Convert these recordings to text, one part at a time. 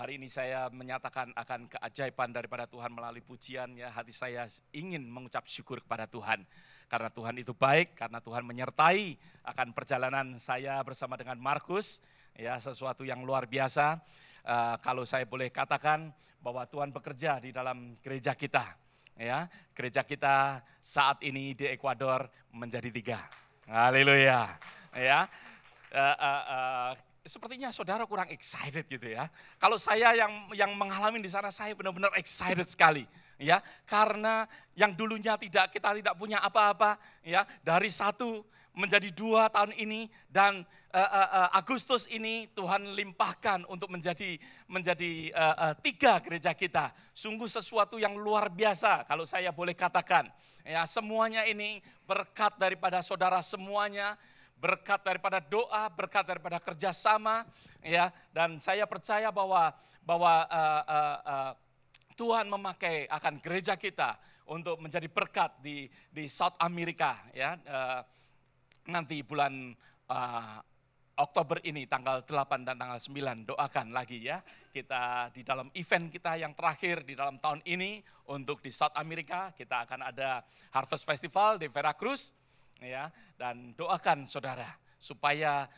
Hari ini saya menyatakan akan keajaiban daripada Tuhan melalui pujian, ya. Hati saya ingin mengucap syukur kepada Tuhan. Karena Tuhan itu baik, karena Tuhan menyertai akan perjalanan saya bersama dengan Markus, ya, sesuatu yang luar biasa. Kalau saya boleh katakan bahwa Tuhan bekerja di dalam gereja kita, ya. Gereja kita saat ini di Ekuador menjadi 3. Haleluya, ya. Sepertinya saudara kurang excited gitu ya. Kalau saya yang mengalami di sana, saya benar-benar excited sekali, ya. Karena yang dulunya kita tidak punya apa-apa, ya, dari 1 menjadi 2 tahun ini, dan Agustus ini Tuhan limpahkan untuk menjadi 3 gereja kita. Sungguh sesuatu yang luar biasa kalau saya boleh katakan. Ya, semuanya ini berkat daripada saudara semuanya, berkat daripada doa, berkat daripada kerjasama, ya. Dan saya percaya bahwa Tuhan memakai akan gereja kita untuk menjadi berkat di South America, ya. Nanti bulan Oktober ini tanggal 8 dan tanggal 9, doakan lagi ya. Kita di dalam event kita yang terakhir di dalam tahun ini untuk di South America, kita akan ada Harvest Festival di Veracruz. Ya, dan doakan saudara supaya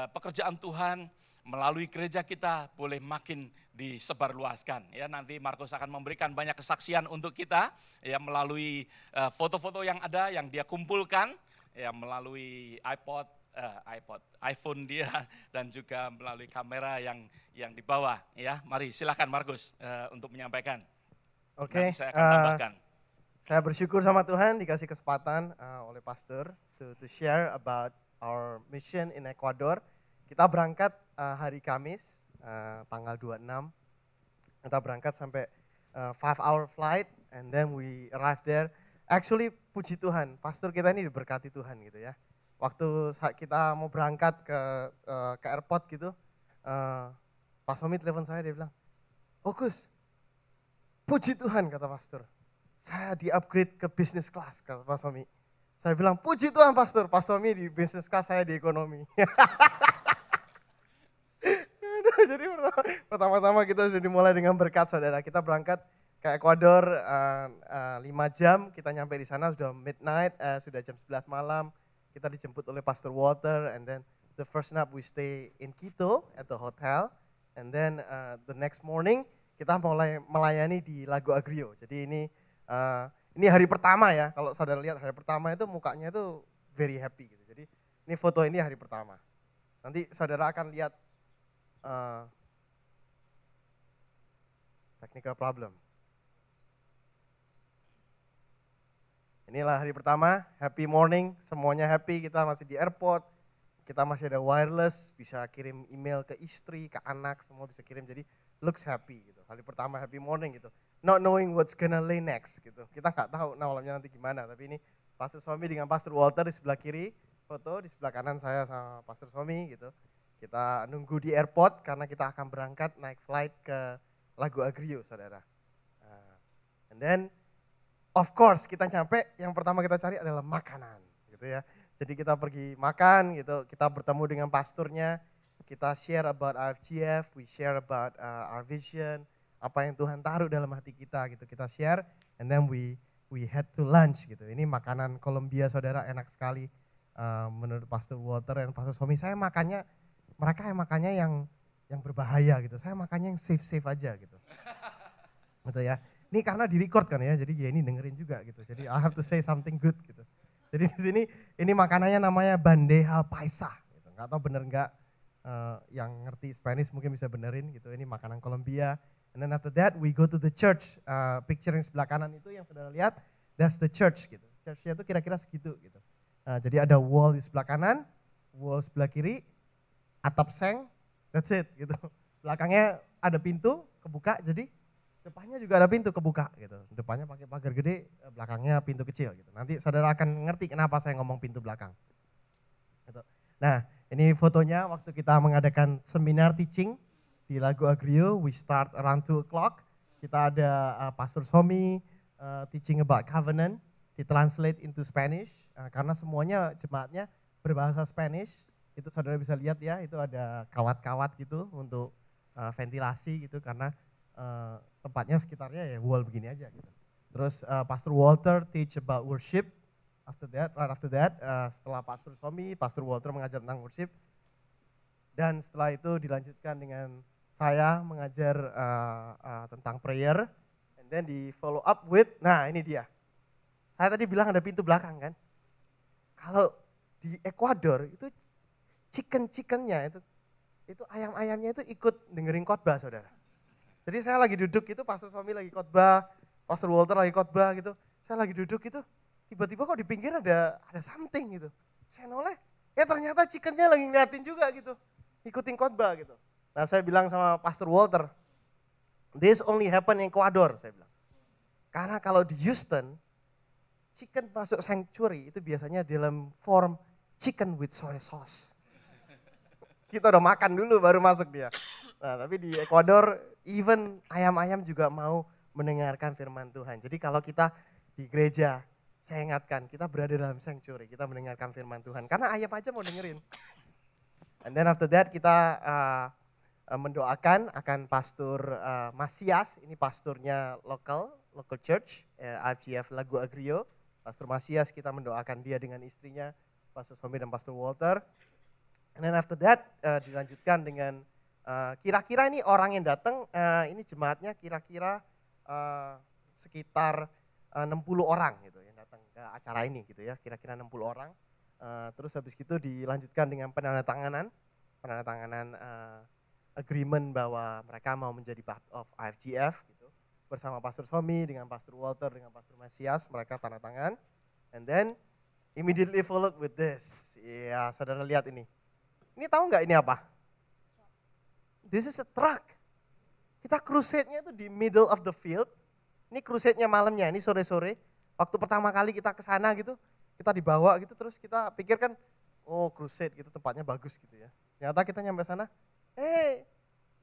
pekerjaan Tuhan melalui gereja kita boleh makin disebarluaskan. Ya, nanti Markus akan memberikan banyak kesaksian untuk kita, ya, melalui foto-foto yang ada yang dia kumpulkan, ya, melalui iPhone dia, dan juga melalui kamera yang dibawa. Ya, mari silakan Markus untuk menyampaikan. Oke. Nanti saya akan tambahkan. Saya bersyukur sama Tuhan dikasih kesempatan oleh pastor to share about our mission in Ecuador. Kita berangkat hari Kamis tanggal 26. Kita berangkat sampai 5-hour flight and then we arrive there. Actually puji Tuhan, pastor kita ini diberkati Tuhan gitu ya. Waktu kita mau berangkat ke airport gitu, Pak Somi telepon saya, dia bilang, "Oh Gus, puji Tuhan," kata pastor, "saya di-upgrade ke business class," kata Pak Somi. Saya bilang, "Puji Tuhan pastor, Pak Somi di business class, saya di ekonomi." Jadi pertama-tama kita sudah dimulai dengan berkat saudara. Kita berangkat ke Ekuador 5 jam, kita nyampe di sana sudah midnight, sudah jam 11 malam. Kita dijemput oleh Pastor Walter, and then the first night we stay in Quito at the hotel, and then the next morning kita mulai melayani di Lago Agrio. Jadi ini hari pertama ya, kalau saudara lihat hari pertama itu mukanya itu very happy gitu. Jadi ini foto ini hari pertama. Nanti saudara akan lihat technical problem. Inilah hari pertama, happy morning, semuanya happy, kita masih di airport, kita masih ada wireless, bisa kirim email ke istri, ke anak, semua bisa kirim, jadi looks happy gitu. Hari pertama happy morning gitu. Not knowing what's gonna lay next gitu. Kita nggak tahu malamnya nanti gimana, tapi ini Pastor Somi dengan Pastor Walter di sebelah kiri, foto di sebelah kanan saya sama Pastor Somi gitu. Kita nunggu di airport karena kita akan berangkat naik flight ke Lago Agrio, saudara. And then of course kita nyampe, yang pertama kita cari adalah makanan gitu ya. Jadi kita pergi makan gitu, kita bertemu dengan pasturnya, kita share about IFGF, we share about our vision, apa yang Tuhan taruh dalam hati kita gitu, kita share, and then we head to lunch gitu. Ini makanan Kolombia saudara, enak sekali menurut Pastor Walter dan Pastor Somi. Mereka yang makannya yang berbahaya gitu, saya makannya yang safe aja gitu. Gitu ya. Ini karena di record kan ya, jadi ya ini dengerin juga gitu. Jadi I have to say something good gitu. Jadi di sini ini makanannya namanya bandeja paisa. Gitu. Nggak tahu bener nggak, yang ngerti Spanish mungkin bisa benerin gitu. Ini makanan Kolombia. And then after that we go to the church. Picture yang sebelah kanan itu yang saudara lihat, that's the church gitu. Churchnya itu kira-kira segitu gitu. Jadi ada wall di sebelah kanan, wall sebelah kiri, atap seng, that's it gitu. Belakangnya ada pintu kebuka, jadi depannya juga ada pintu kebuka gitu. Depannya pakai pagar gede, belakangnya pintu kecil gitu. Nanti saudara akan ngerti kenapa saya ngomong pintu belakang. Gitu. Nah, ini fotonya waktu kita mengadakan seminar teaching di Lago Agrio. We start around 2 o'clock. Kita ada Pastor Somi teaching about covenant, ditranslate into Spanish. Karena semuanya jemaatnya berbahasa Spanish. Itu saudara bisa lihat ya, itu ada kawat-kawat gitu untuk ventilasi gitu karena tempatnya sekitarnya ya wall begini aja gitu. Terus Pastor Walter teach about worship. Right after that, setelah Pastor Tommy, Pastor Walter mengajar tentang worship. Dan setelah itu dilanjutkan dengan saya mengajar tentang prayer. And then di follow up with, nah ini dia. Saya tadi bilang ada pintu belakang kan. Kalau di Ekuador itu chicken-chickennya itu ayam-ayamnya itu ikut dengerin khotbah saudara. Jadi saya lagi duduk itu, Pastor Tommy lagi khotbah, Pastor Walter lagi khotbah gitu. Saya lagi duduk itu, tiba-tiba kok di pinggir ada something gitu. Saya noleh, ya ternyata chickennya lagi ngeliatin juga gitu. Ikutin khotbah gitu. Nah saya bilang sama Pastor Walter, this only happen in Ecuador, saya bilang. Karena kalau di Houston, chicken masuk sanctuary itu biasanya dalam form chicken with soy sauce. Kita udah makan dulu baru masuk dia. Nah tapi di Ecuador, even ayam-ayam juga mau mendengarkan firman Tuhan. Jadi kalau kita di gereja, saya ingatkan, kita berada dalam sanctuary, kita mendengarkan firman Tuhan. Karena ayam aja mau dengerin. And then after that kita mendoakan akan Pastor Masias, ini pastornya local church, IFGF Lago Agrio. Pastor Masias kita mendoakan dia dengan istrinya, Pastor Sombi dan Pastor Walter. And then after that dilanjutkan dengan kira-kira ini orang yang datang, ini jemaatnya kira-kira sekitar 60 orang gitu yang datang ke acara ini gitu ya, kira-kira 60 orang. Terus habis itu dilanjutkan dengan penandatanganan agreement bahwa mereka mau menjadi part of IFGF gitu. Bersama Pastor Somi dengan Pastor Walter dengan Pastor Masias mereka tanda tangan. And then immediately followed with this. Ya, saudara lihat ini. Ini tahu nggak ini apa? This is a truck. Kita crusade-nya itu di middle of the field. Ini crusade-nya malamnya, ini sore-sore. Waktu pertama kali kita ke sana gitu, kita dibawa gitu terus kita pikirkan, oh crusade gitu tempatnya bagus gitu ya. Ternyata kita nyampe sana, hey,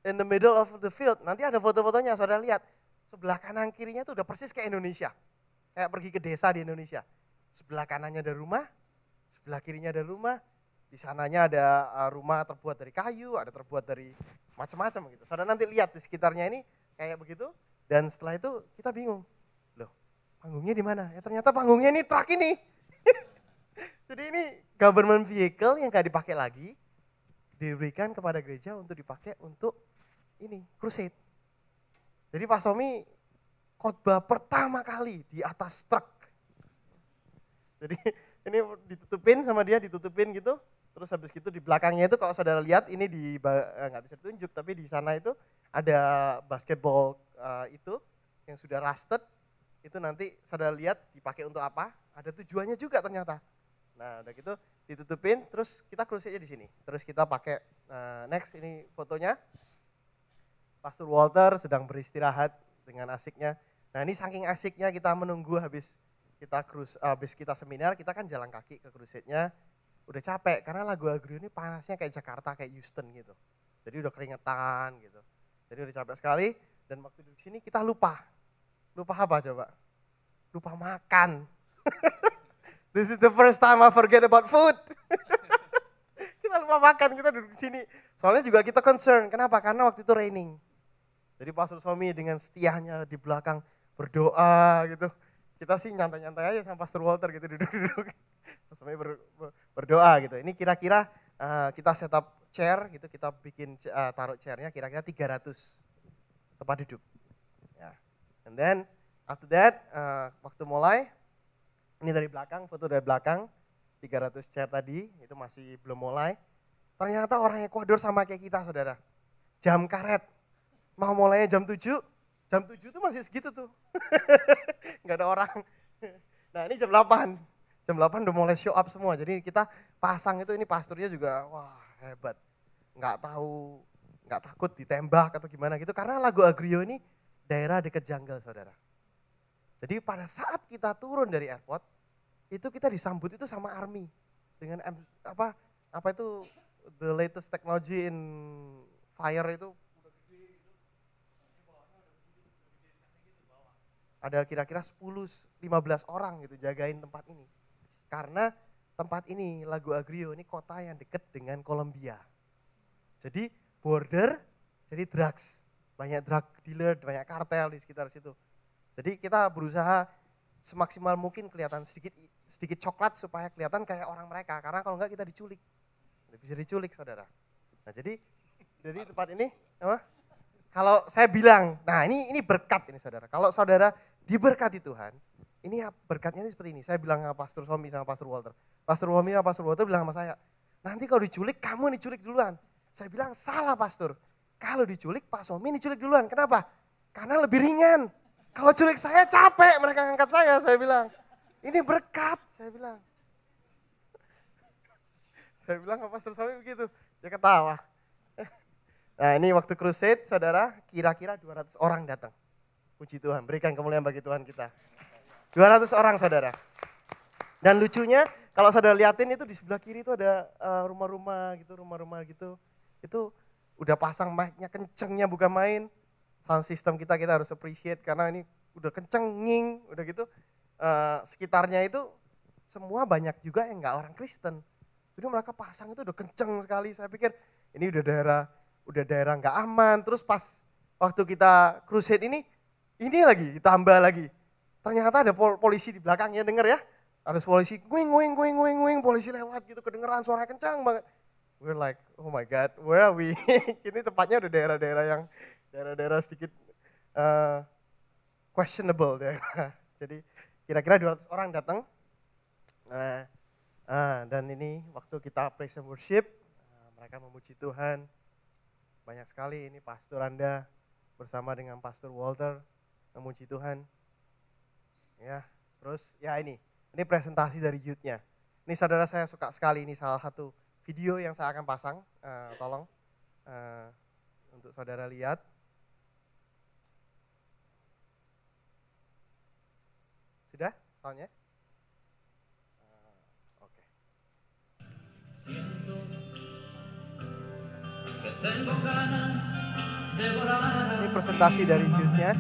in the middle of the field, nanti ada foto-fotonya, saudara lihat. Sebelah kanan kirinya tuh udah persis kayak Indonesia. Kayak pergi ke desa di Indonesia. Sebelah kanannya ada rumah, sebelah kirinya ada rumah, di sananya ada rumah terbuat dari kayu, ada terbuat dari macam-macam gitu. Saudara nanti lihat di sekitarnya ini kayak begitu, dan setelah itu kita bingung, loh panggungnya di mana? Ya ternyata panggungnya ini truk ini. Jadi ini government vehicle yang gak dipakai lagi, diberikan kepada gereja untuk dipakai untuk ini, crusade. Jadi Pak Somi khotbah pertama kali di atas truk. Jadi ini ditutupin sama dia, ditutupin gitu. Terus habis gitu di belakangnya itu kalau saudara lihat ini nggak bisa ditunjuk, tapi di sana itu ada basketball itu yang sudah rusted. Itu nanti saudara lihat dipakai untuk apa? Ada tujuannya juga ternyata. Nah udah gitu ditutupin, terus kita crusade-nya di sini. Terus kita pakai next ini fotonya. Pastor Walter sedang beristirahat dengan asiknya. Nah ini saking asiknya kita menunggu habis kita seminar, kita kan jalan kaki ke crusade-nya. Udah capek karena Lago Agrio ini panasnya kayak Jakarta, kayak Houston gitu. Jadi udah keringetan gitu. Jadi udah capek sekali dan waktu di sini kita lupa. Lupa apa coba? Lupa makan. This is the first time I forget about food. Kita lupa makan, kita duduk di sini. Soalnya juga kita concern. Kenapa? Karena waktu itu raining. Jadi Pastor Somi dengan setianya di belakang berdoa gitu. Kita sih nyantai-nyantai aja sama Pastor Walter gitu duduk-duduk. Pastor Somi berdoa gitu. Ini kira-kira kita setup chair gitu, kita bikin taruh chairnya kira-kira 300 tempat duduk. Ya. And then after that waktu mulai, ini dari belakang, foto dari belakang, 300 chair tadi itu masih belum mulai. Ternyata orang Ekuador sama kayak kita saudara. Jam karet. Mau mulainya jam 7 tuh masih segitu tuh. Nggak ada orang. Nah ini jam 8 udah mulai show up semua. Jadi kita pasang itu, ini pasturnya juga wah hebat. Nggak takut ditembak atau gimana gitu. Karena Lago Agrio ini daerah dekat jungle saudara. Jadi pada saat kita turun dari airport, itu kita disambut itu sama army. Dengan apa itu the latest technology in fire itu. Ada kira-kira 10-15 orang gitu jagain tempat ini. Karena tempat ini, Lago Agrio ini kota yang dekat dengan Kolombia. Jadi border, Jadi drugs, banyak drug dealer, banyak kartel di sekitar situ. Jadi kita berusaha semaksimal mungkin kelihatan sedikit coklat supaya kelihatan kayak orang mereka. Karena kalau enggak kita diculik. Bisa diculik saudara. Nah jadi tempat ini, apa? Kalau saya bilang, nah ini berkat ini saudara. Kalau saudara diberkati Tuhan, ini berkatnya ini seperti ini. Saya bilang sama Pastor Somi sama Pastor Walter. Pastor Somi sama Pastor Walter bilang sama saya, nanti kalau diculik kamu diculik duluan. Saya bilang salah Pastor. Kalau diculik Pak Somi diculik duluan. Kenapa? Karena lebih ringan. Kalau culik saya capek mereka ngangkat saya bilang. Ini berkat, saya bilang. Saya bilang ke Pastor Somi begitu, dia ketawa. Nah ini waktu crusade saudara, kira-kira 200 orang datang. Puji Tuhan, berikan kemuliaan bagi Tuhan kita. 200 orang saudara. Dan lucunya kalau saudara liatin itu di sebelah kiri itu ada rumah-rumah gitu. Itu udah pasang mic-nya kencengnya bukan main. Sound system kita harus appreciate karena ini udah kenceng, nging, udah gitu. Sekitarnya itu semua banyak juga yang nggak orang Kristen. Jadi mereka pasang itu udah kenceng sekali. Saya pikir ini udah daerah nggak aman. Terus pas waktu kita crusade ini lagi ditambah lagi. Ternyata ada polisi di belakangnya, denger ya. Ada polisi, guing, polisi lewat gitu, kedengeran suara kencang banget. We're like, oh my God, where are we? Ini tempatnya udah daerah-daerah sedikit questionable daerah. Jadi kira-kira 200 orang datang. Dan ini waktu kita praise and worship, mereka memuji Tuhan. Banyak sekali ini Pastor Anda bersama dengan Pastor Walter memuji Tuhan. Ya, terus ya ini presentasi dari youth-nya. Ini saudara saya suka sekali, ini salah satu video yang saya akan pasang, tolong untuk saudara lihat. Sudah soundnya? Oke. Ini presentasi dari youth-nya.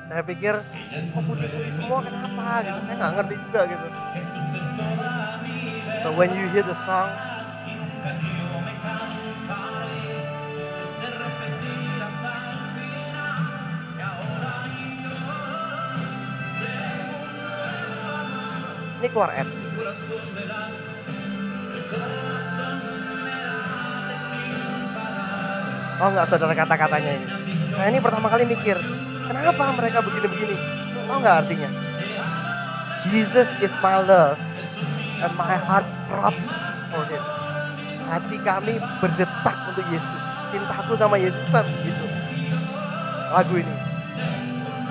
Saya pikir, kok putih-putih semua kenapa gitu, saya nggak ngerti juga gitu. But when you hear the song, ini keluar ad. Oh enggak saudara kata-katanya ini. Saya ini pertama kali mikir, kenapa mereka begini-begini? Tahu nggak artinya? Jesus is my love and my heart throbs for him. Hati kami berdetak untuk Yesus. Cintaku sama Yesus begitu. Lagu ini.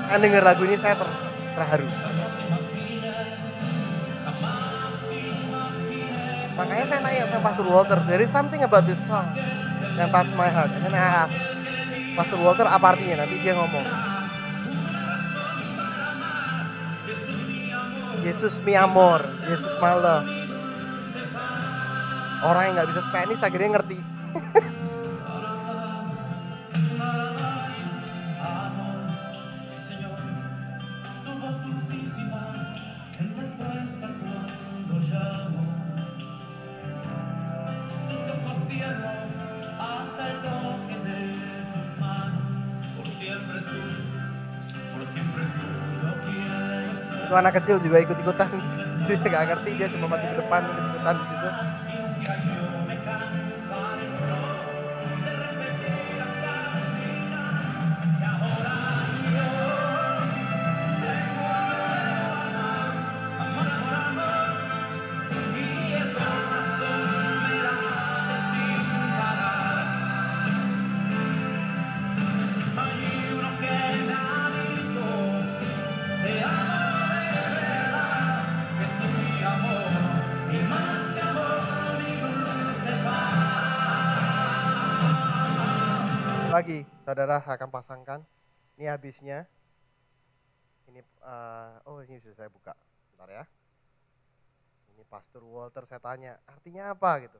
Saya dengar lagu ini saya terharu. Makanya saya nanya sama Pastor Walter, there is something about this song yang touch my heart. And then I ask, Pastor Walter apa artinya? Nanti dia ngomong. Yesus mi amor, Yesus my love. Orang yang nggak bisa Spanish akhirnya ngerti. Itu anak kecil juga ikut-ikutan, dia nggak ngerti, dia cuma maju ke depan ikut-ikutan di situ. Lagi, saudara akan pasangkan. Ini habisnya. Ini, ini sudah saya buka. Bentar ya. Ini Pastor Walter saya tanya, artinya apa gitu.